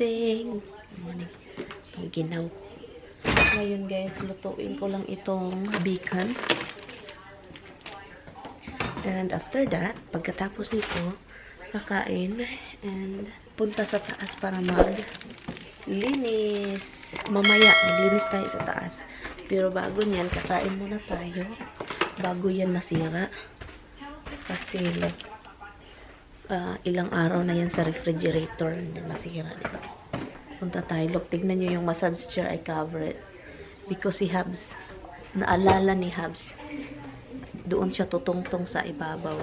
morning. Itong ginaw. Ngayon guys, lutuin ko lang itong bacon. And after that, pagkatapos nito, kakain and punta sa taas para maglinis. Mamaya, maglinis tayo sa taas. Pero bago niyan, kakain muna tayo. Bago yan masira. Kasi like, ilang araw na yan sa refrigerator. Hindi masira, diba? Punta tayo. Look, tignan nyo yung massage chair. I cover it. Because si Habs, naalala ni Habs, doon siya tutungtong sa ibabaw.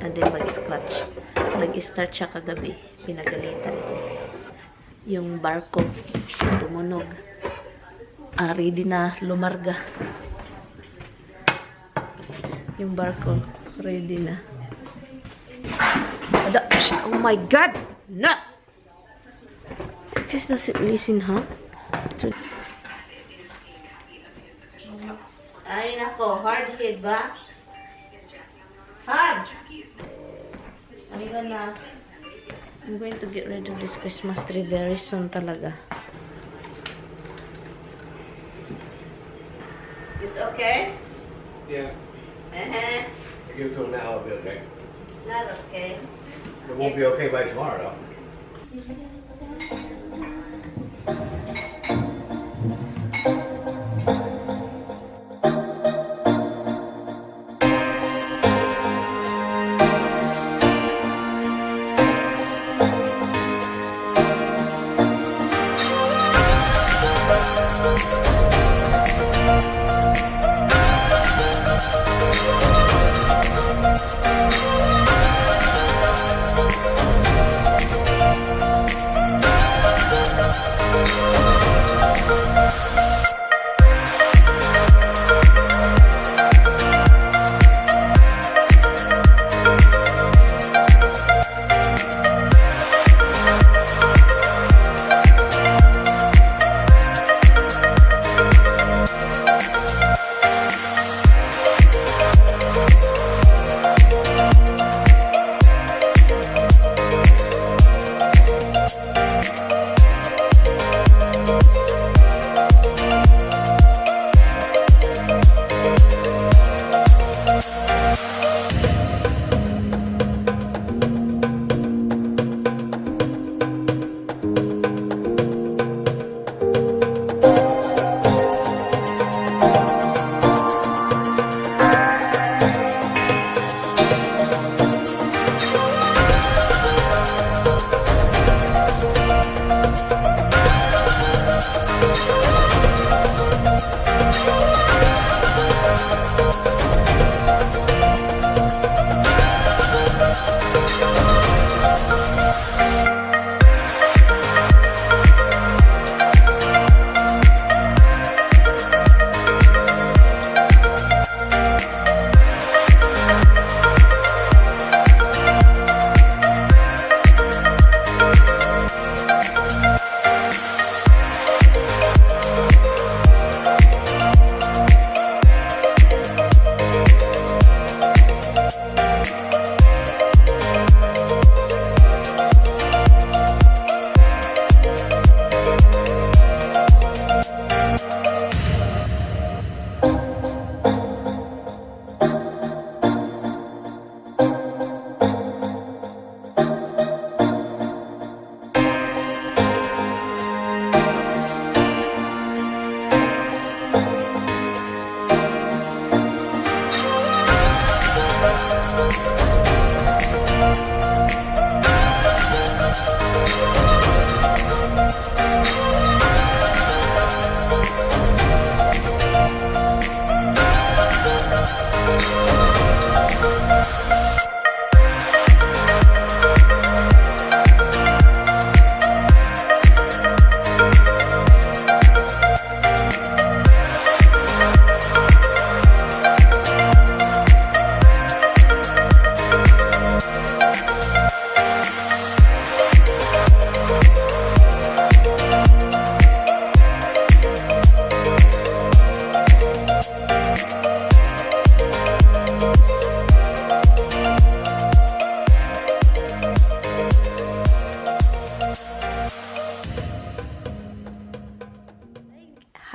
And then mag-scratch. Nag-start siya kagabi. Pinagalitan. Yung barko, tumunog. Ready na lumarga. Yung barko, ready na. Oh my God! No! Just doesn't listen, huh? So, ay nako, hard hit ba? Habs! I'm going to get rid of this Christmas tree very soon talaga. It's okay? Yeah. Uh-huh. I give it to him now, it'll be okay. It's not okay. It won't be okay by tomorrow, though.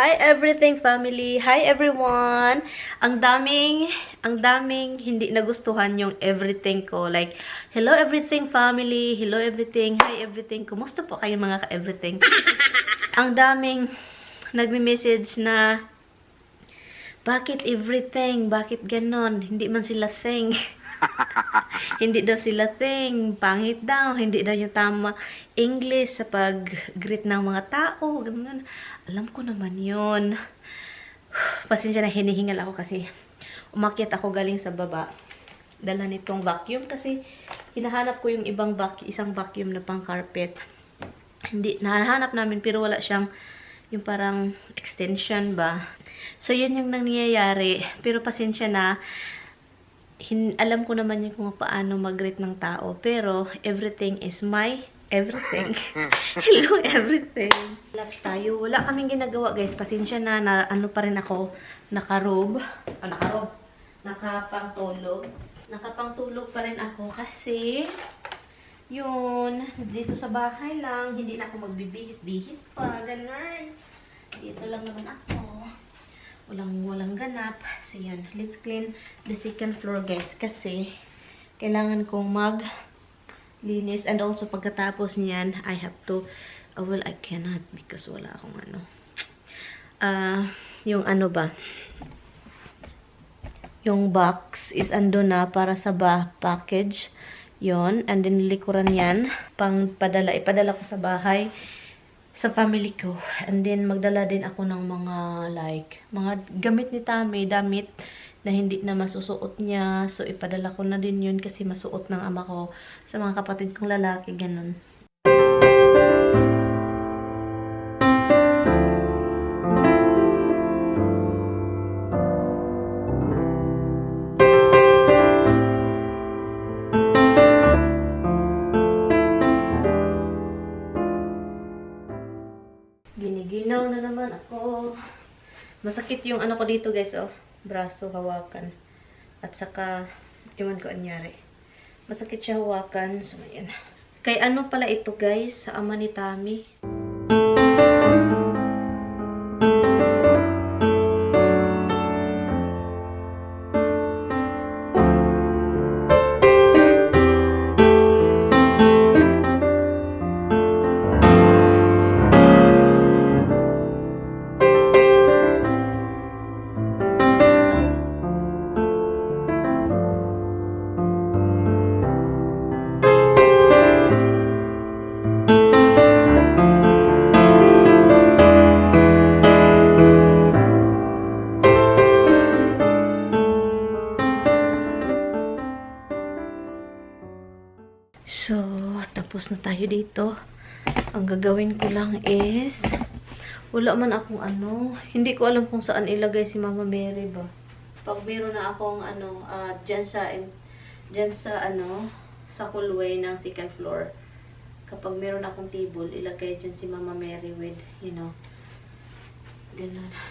Hi everything family. Hi everyone. Ang daming hindi nagustuhan yung everything ko. Like, hello everything family. Hello everything. Hi everything. Kumusta po kayo mga ka-everything? Ang daming nagme-message na bakit everything? Bakit ganon? Hindi man sila thing. Hindi daw sila thing. Pangit daw. Hindi daw yung tama English sa pag-greet ng mga tao. Ganun. Alam ko naman yun. Pasensya na, hinihingal ako kasi umakyat ako galing sa baba. Dala nitong vacuum kasi hinahanap ko yung isang vacuum na pang carpet. Hindi, nahanap namin pero wala siyang yung parang extension ba. So, yun yung nangyayari. Pero pasensya na, alam ko naman yung kung paano mag-greet ng tao. Pero, everything is my everything. Hello, everything. Relax tayo. Wala kaming ginagawa, guys. Pasensya na, ano pa rin ako, nakarob. Nakapangtulog. Nakapangtulog pa rin ako kasi, yun, dito sa bahay lang, hindi na ako magbibihis-bihis pa, ganun. Dito lang naman ako. Walang ganap. So, yun. Let's clean the second floor, guys. Kasi, kailangan kong linis. And also, pagkatapos niyan, I have to, well, I cannot because wala akong ano. Yung ano ba? Yung box is ando na para sa package. Yon. And then, likuran yan. Pang padala. Ipadala ko sa bahay. Sa family ko. And then, magdala din ako ng mga, mga gamit ni Tami. Damit na hindi na masusuot niya. So, ipadala ko na din yun kasi masuot ng ama ko sa mga kapatid kong lalaki. Ganun. Giniginaw na naman ako. Masakit yung ano ko dito, guys, oh. Braso, hawakan. At saka, iwan ko anyari. Masakit siya hawakan. So, ayan. Kay ano pala ito, guys, sa ama ni Tami. So, tapos na tayo dito. Ang gagawin ko lang is, wala man akong ano, hindi ko alam kung saan ilagay si Mama Mary ba. Pag meron na akong ano, dyan sa hallway ng second floor. Kapag meron akong table, ilagay dyan si Mama Mary with, ganun.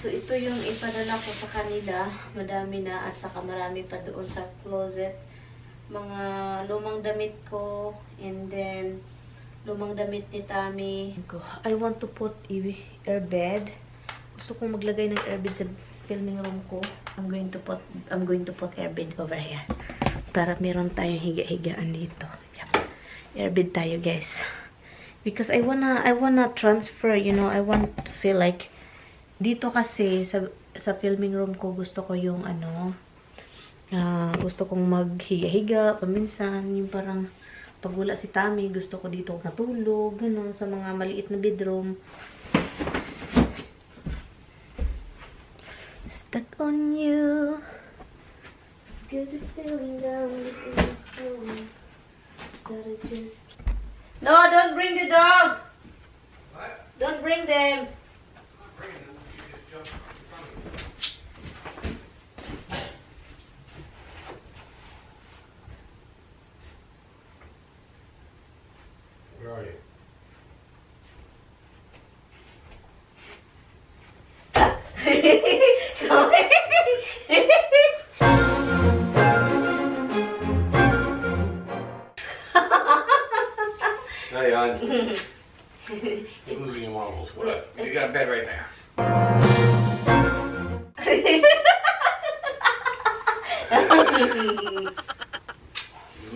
So, ito yung ipadala ko sa kanila. Madami na at saka marami pa doon sa closet. Mga lumang damit ko, and then lumang damit ni Tami. I want to put airbed. Gusto kong maglagay ng airbed sa filming room ko. I'm going to put airbed over here. Para meron tayong higa-higaan dito. Yep. Airbed tayo, guys. Because I wanna transfer, I want to feel like dito kasi sa filming room ko gusto ko yung gusto kong maghiga-higa paminsan, yung parang pag wala si Tami, gusto ko dito natulog, gano'n, sa mga maliit na bedroom. Stuck on you. Good is feeling down within my soul. Gotta just... No, don't bring the dog! What? Don't bring them! I'm bringing them. You just jump in front of me. Where are you? Maryann, you're losing your marbles. What? You got a bed right there.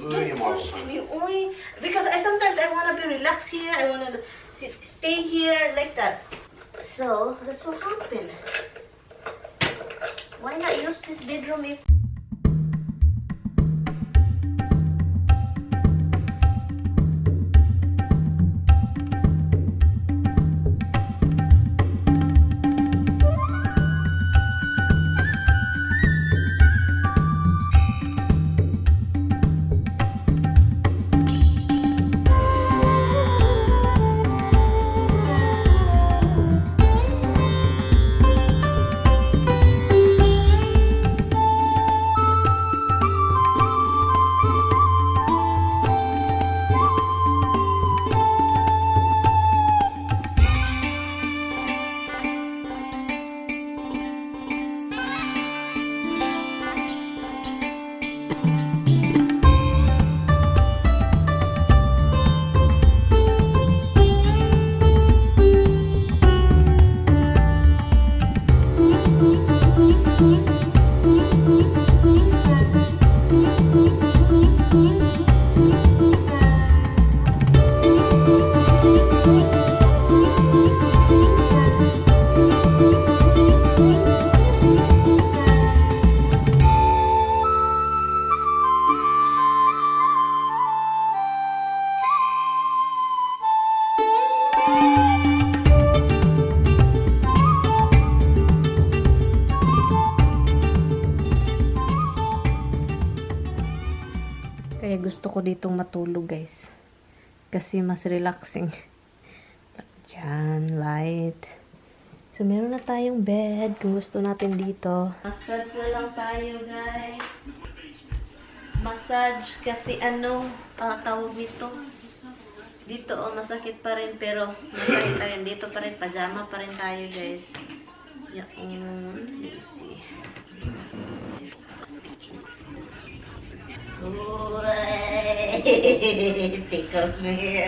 Uy, Push me, uy. Because sometimes I wanna be relaxed here. I wanna stay here like that. So that's what happened. Why not use this bedroom if? Kaya gusto ko ditong matulog, guys. Kasi mas relaxing. Diyan, light. So, meron na tayong bed kung gusto natin dito. Massage na lang tayo, guys. Massage kasi tawag dito. Dito, masakit pa rin, pero masakit tayo. Dito pa rin, pajama pa rin tayo, guys. Yan, let's see. Tickles me.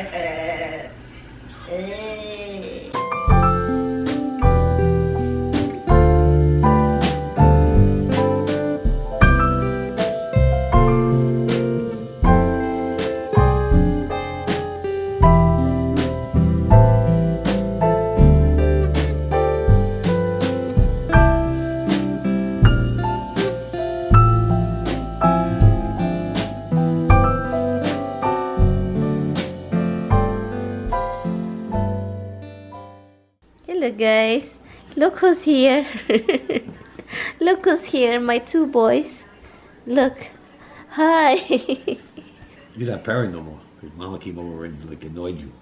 Hello guys, look who's here. Look who's here, my two boys. Look, hi. You're not pairing no more. Because Mama came over and annoyed you.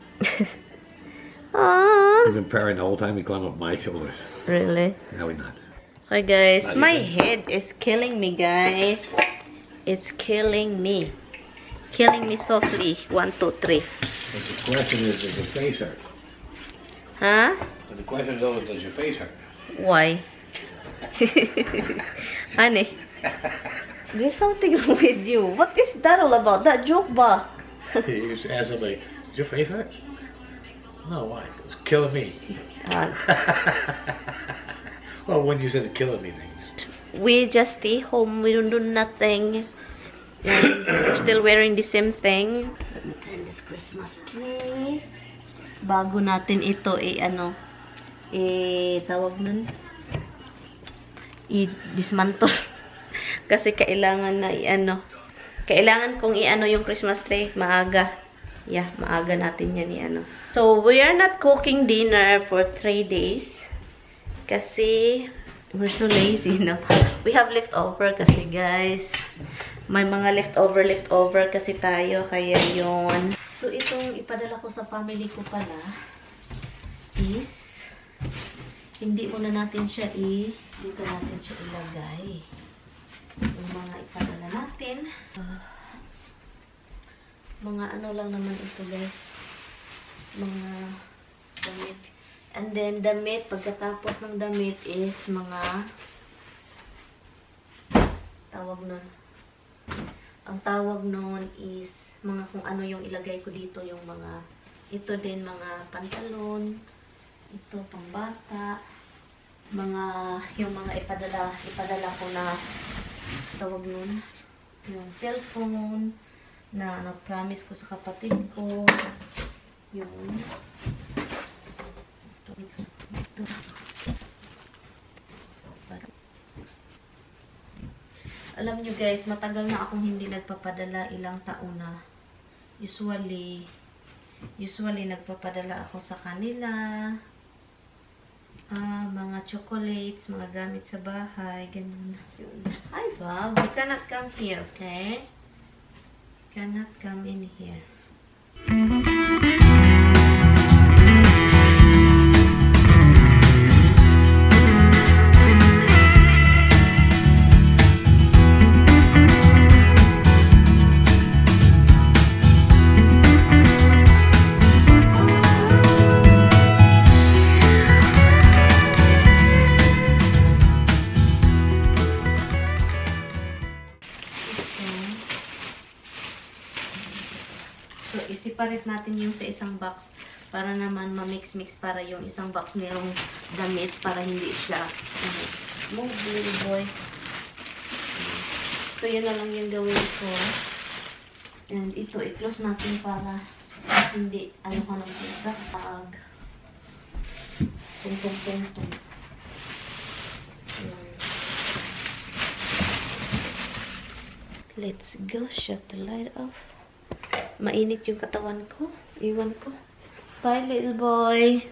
Aww. You've been pairing the whole time. He climbed up my shoulders. Really? Now we're not. Hi guys, Not my even. head is killing me, guys. It's killing me. Killing me softly. 1, 2, 3. But the question is, does your face hurt? Huh? But the question is always, does your face hurt? Why? Honey, there's something wrong with you. What is that all about? That joke ba? You used to ask somebody, does your face hurt? No, why? It's killing me. Well, when you said it killing me things. We just stay home. We don't do nothing. And we're still wearing the same thing. Let me turn this Christmas tree. Bago natin ito, tawag nun, i-dismantle. Kasi kailangan na kailangan kong yung Christmas tree maaga. Yeah, maaga natin yan So, we are not cooking dinner for 3 days. Kasi, we're so lazy, no? We have leftover kasi, guys. May mga leftover kasi tayo, kaya yon. So, itong ipadala ko sa family ko pala is, hindi muna natin siya dito natin siya ilagay. Yung mga ipadala natin. Mga lang naman ito, guys. Mga damit. And then, damit, pagkatapos ng damit is mga tawag nun. Ang tawag nun is mga kung ano yung ilagay ko dito, yung mga, ito din, mga pantalon, ito, pangbata, yung mga ipadala ko na tawag nun, yung cellphone na nag-promise ko sa kapatid ko. Yun. Ito. Alam nyo guys, matagal na akong hindi nagpapadala, ilang taon na. Usually nagpapadala ako sa kanila. Mga chocolates, mga gamit sa bahay, ganun. Hi, Bob. You cannot come here, okay? You cannot come in here. So, isiparit natin yung sa isang box para naman ma-mix-mix para yung isang box mayroong damit para hindi siya move, little boy. So, yun na lang yung gawin ko. And ito, i-close natin para hindi, ayaw ko nang pag tungtong-tungtong. Let's go. Shut the light off. Mainit yung katawan ko. Iwan ko. Bye, little boy.